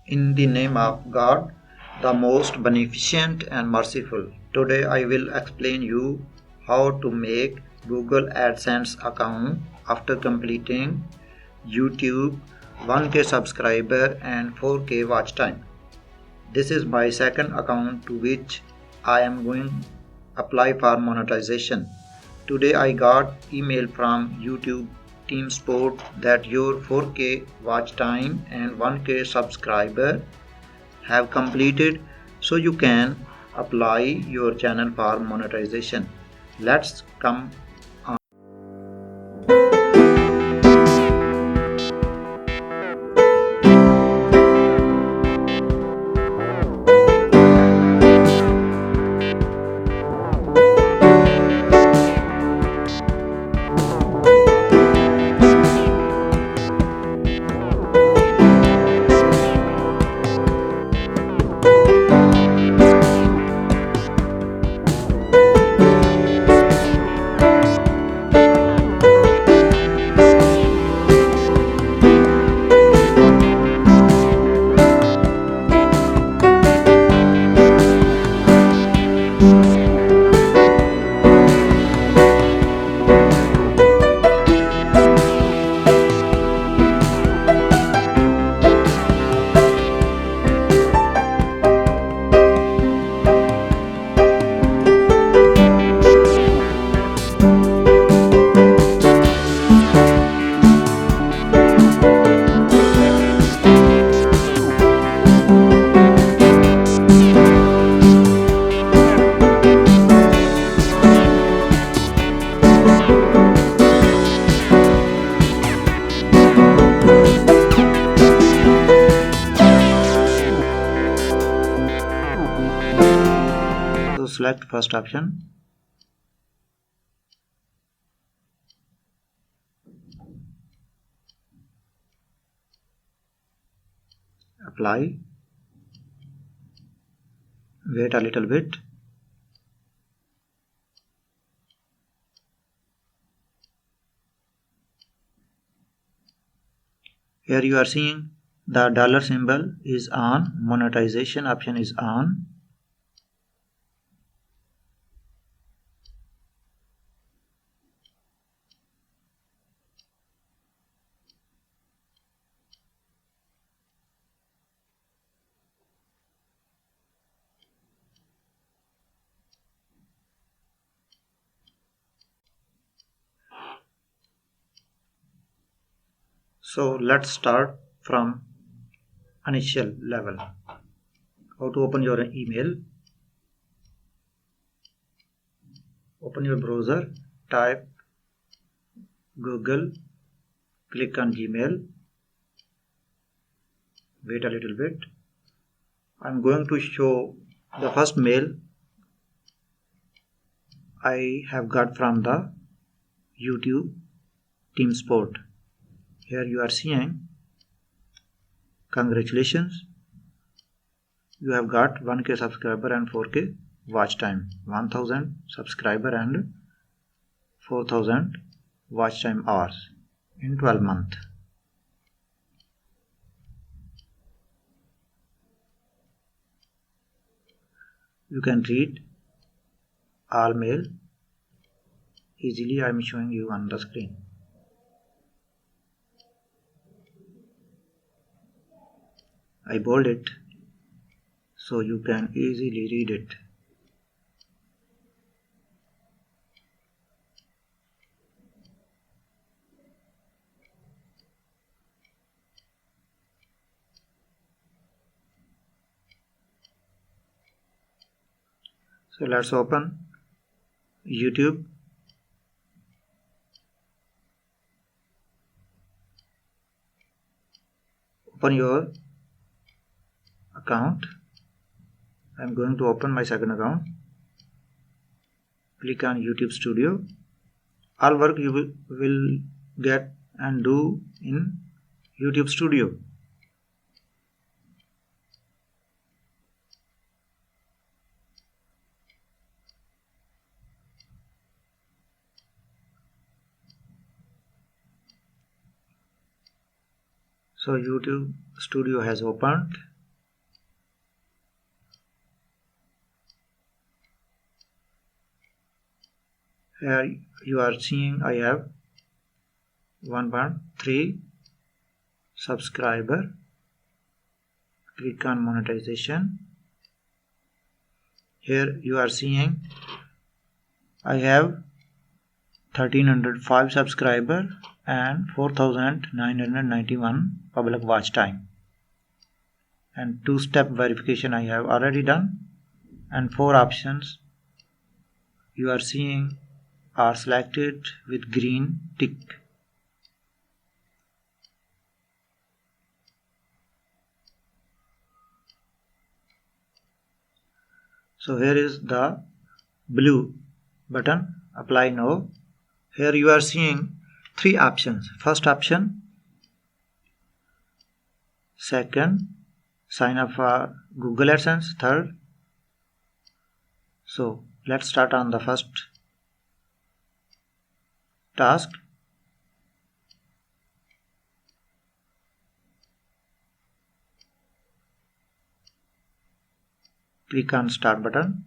In the name of God, the most beneficent and merciful. Today I will explain you how to make Google AdSense account after completing YouTube 1K subscriber and 4K watch time. This is my second account to which I am going to apply for monetization. Today I got email from YouTube team support that your 4K watch time and 1K subscriber have completed, so you can apply your channel for monetization. Let's come on. So select first option. Apply. Wait a little bit. Here you are seeing the dollar symbol is on, monetization option is on. So let's start from initial level. How to open your email? Open your browser, type Google, click on Gmail. Wait a little bit. I'm going to show the first mail I have got from the YouTube team support. Here you are seeing, congratulations, you have got 1K subscriber and 4K watch time, 1000 subscriber and 4000 watch time hours in 12 months. You can read all mail easily. I am showing you on the screen. I bold it so you can easily read it. So let's open YouTube. Open your account. I'm going to open my second account. Click on YouTube Studio. All work you will get and do in YouTube Studio. So YouTube Studio has opened. Here you are seeing I have 1.3 subscriber. Click on monetization. Here you are seeing I have 1305 subscriber and 4991 public watch time, and two-step verification I have already done, and 4 options you are seeing are selected with green tick. So here is the blue button, apply now. Here you are seeing 3 options. First option, second, sign up for Google AdSense, third. So let's start on the first task. Click on start button.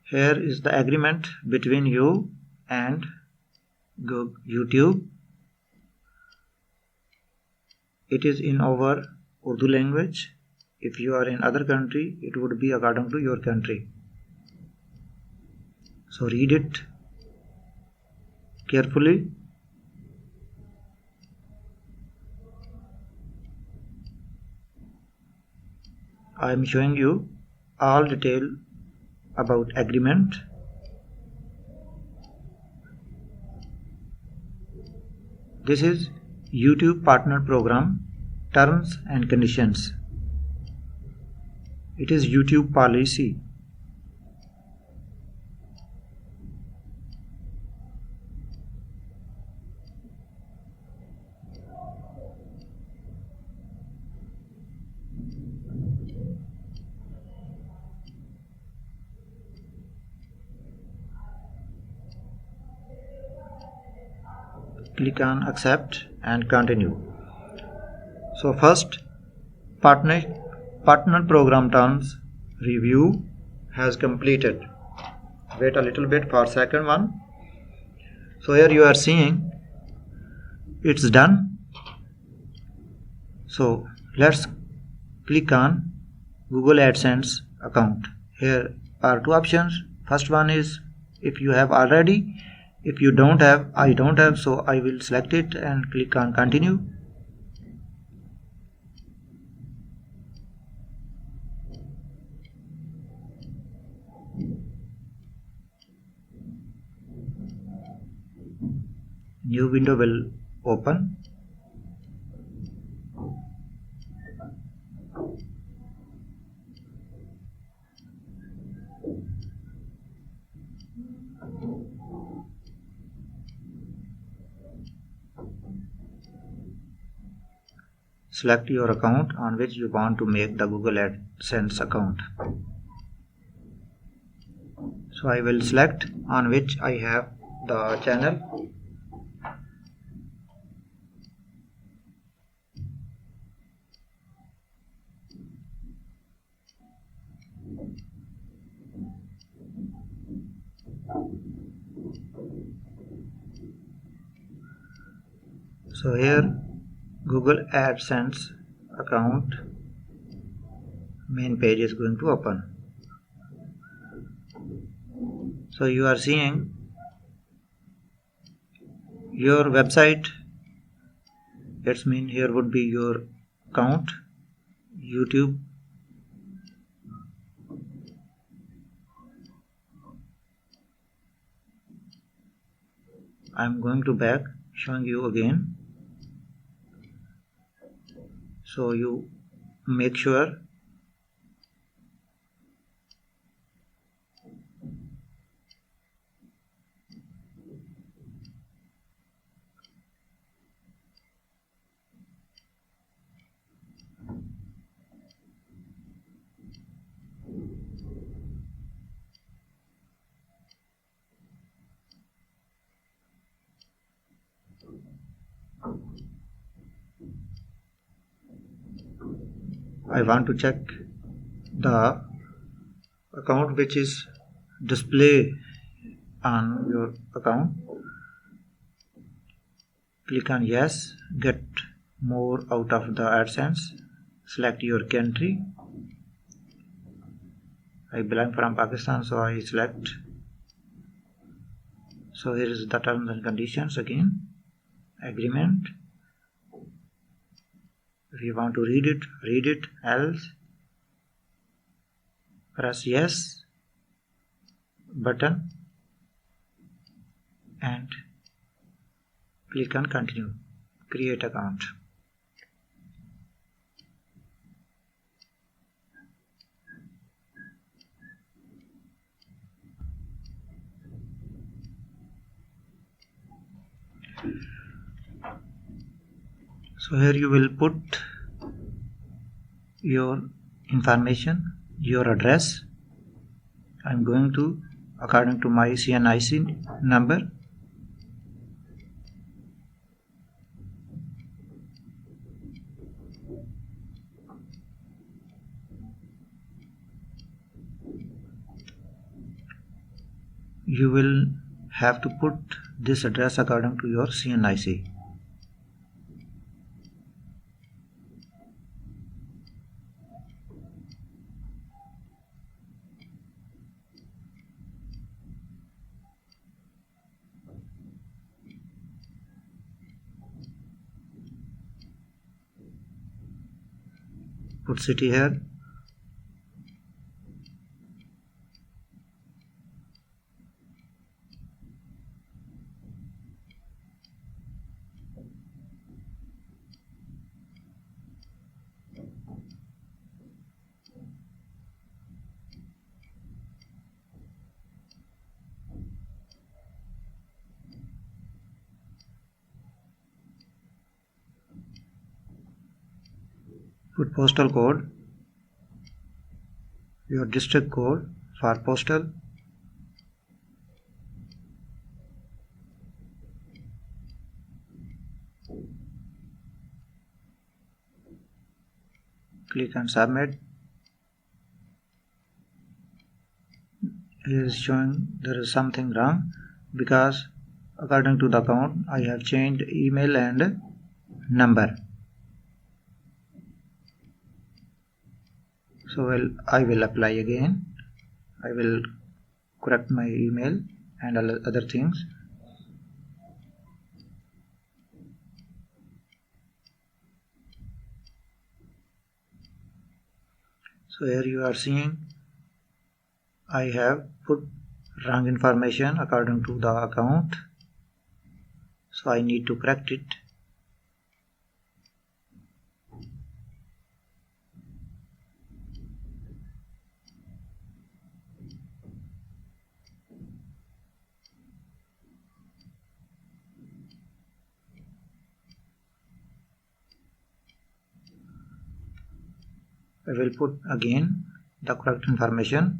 Here is the agreement between you and YouTube. It is in our Urdu language. If you are in other country, it would be according to your country. So read it carefully. I am showing you all detail about agreement. This is YouTube Partner Program Terms and Conditions. It is YouTube policy. Click on accept and continue. So first, partner program terms review has completed. Wait a little bit for second one. So here you are seeing it's done. So let's click on Google AdSense account. Here are 2 options. First one is if you have already. If you don't have, I don't have, so I will select it and click on continue. New window will open. Select your account on which you want to make the Google AdSense account. So I will select on which I have the channel. So here Google AdSense account main page is going to open. So you are seeing your website. It's mean here would be your account, YouTube. I'm going to back, showing you again. So you make sure I want to check the account which is display on your account. Click on yes, get more out of the AdSense. Select your country. I belong from Pakistan, so I select. So here is the terms and conditions again. Agreement. If you want to read it, else press yes button and click on continue. Create account. So here you will put your information, your address. I'm going to according to my CNIC number. You will have to put this address according to your CNIC. Put city here. Put postal code, your district code for postal. Click on submit. Here is showing there is something wrong because according to the account I have changed email and number. So I will apply again. I will correct my email and other things. So here you are seeing I have put wrong information according to the account. So I need to correct it. I will put again the correct information.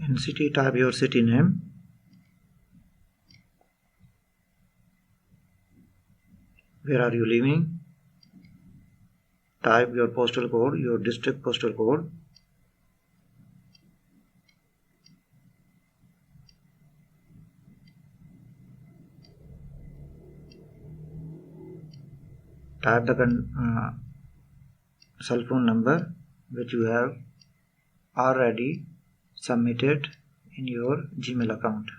In city, type your city name. Where are you living? Type your postal code, your district postal code. Type the cell phone number which you have already submitted in your Gmail account.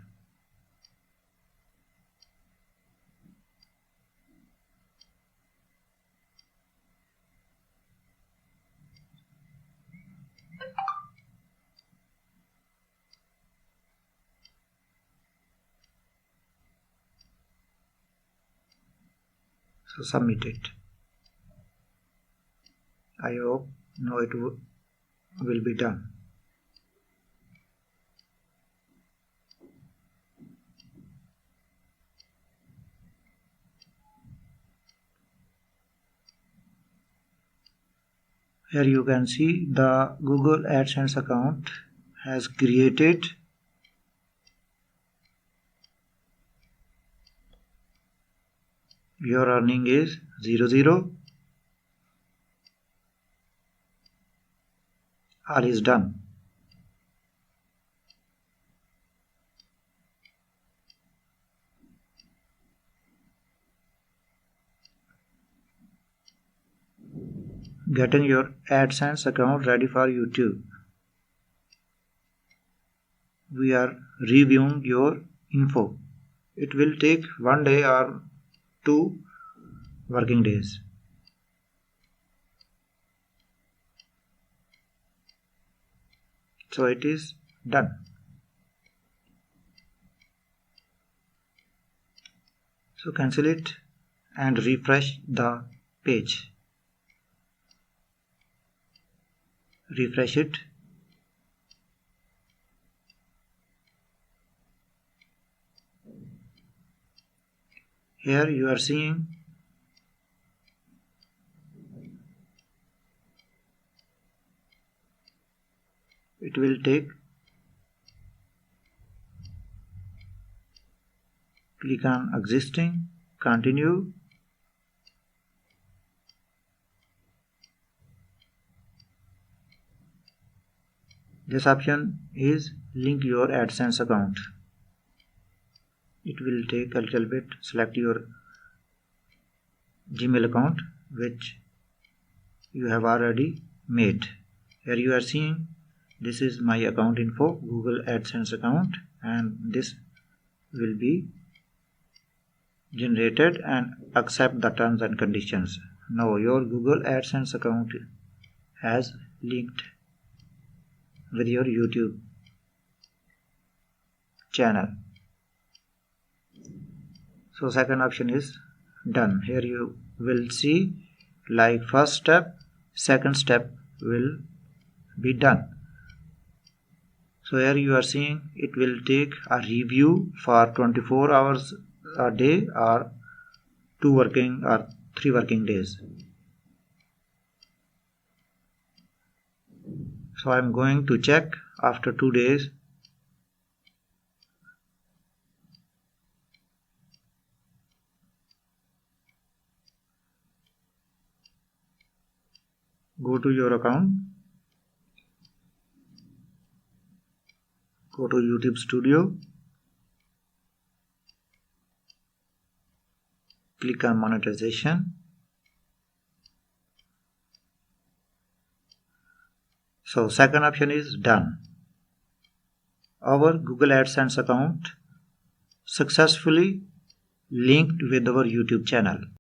So submit it. I hope now it will be done. Here you can see the Google AdSense account has created. Your earning is 00. All is done. Getting your AdSense account ready for YouTube. We are reviewing your info. It will take 1 day or 2 working days. So it is done. So cancel it and refresh the page. Refresh it. Here you are seeing it will take. Click on existing, continue. This option is link your AdSense account. It will take a little bit. Select your Gmail account which you have already made. Here you are seeing this is my account info, Google AdSense account, and this will be generated and accept the terms and conditions. Now your Google AdSense account has linked with your YouTube channel. So second option is done. Here you will see like first step, second step will be done. So here you are seeing it will take a review for 24 hours a day or 2 working or 3 working days. So I am going to check after 2 days. Go to your account. Go to YouTube Studio. Click on monetization. So second option is done. Our Google AdSense account successfully linked with our YouTube channel.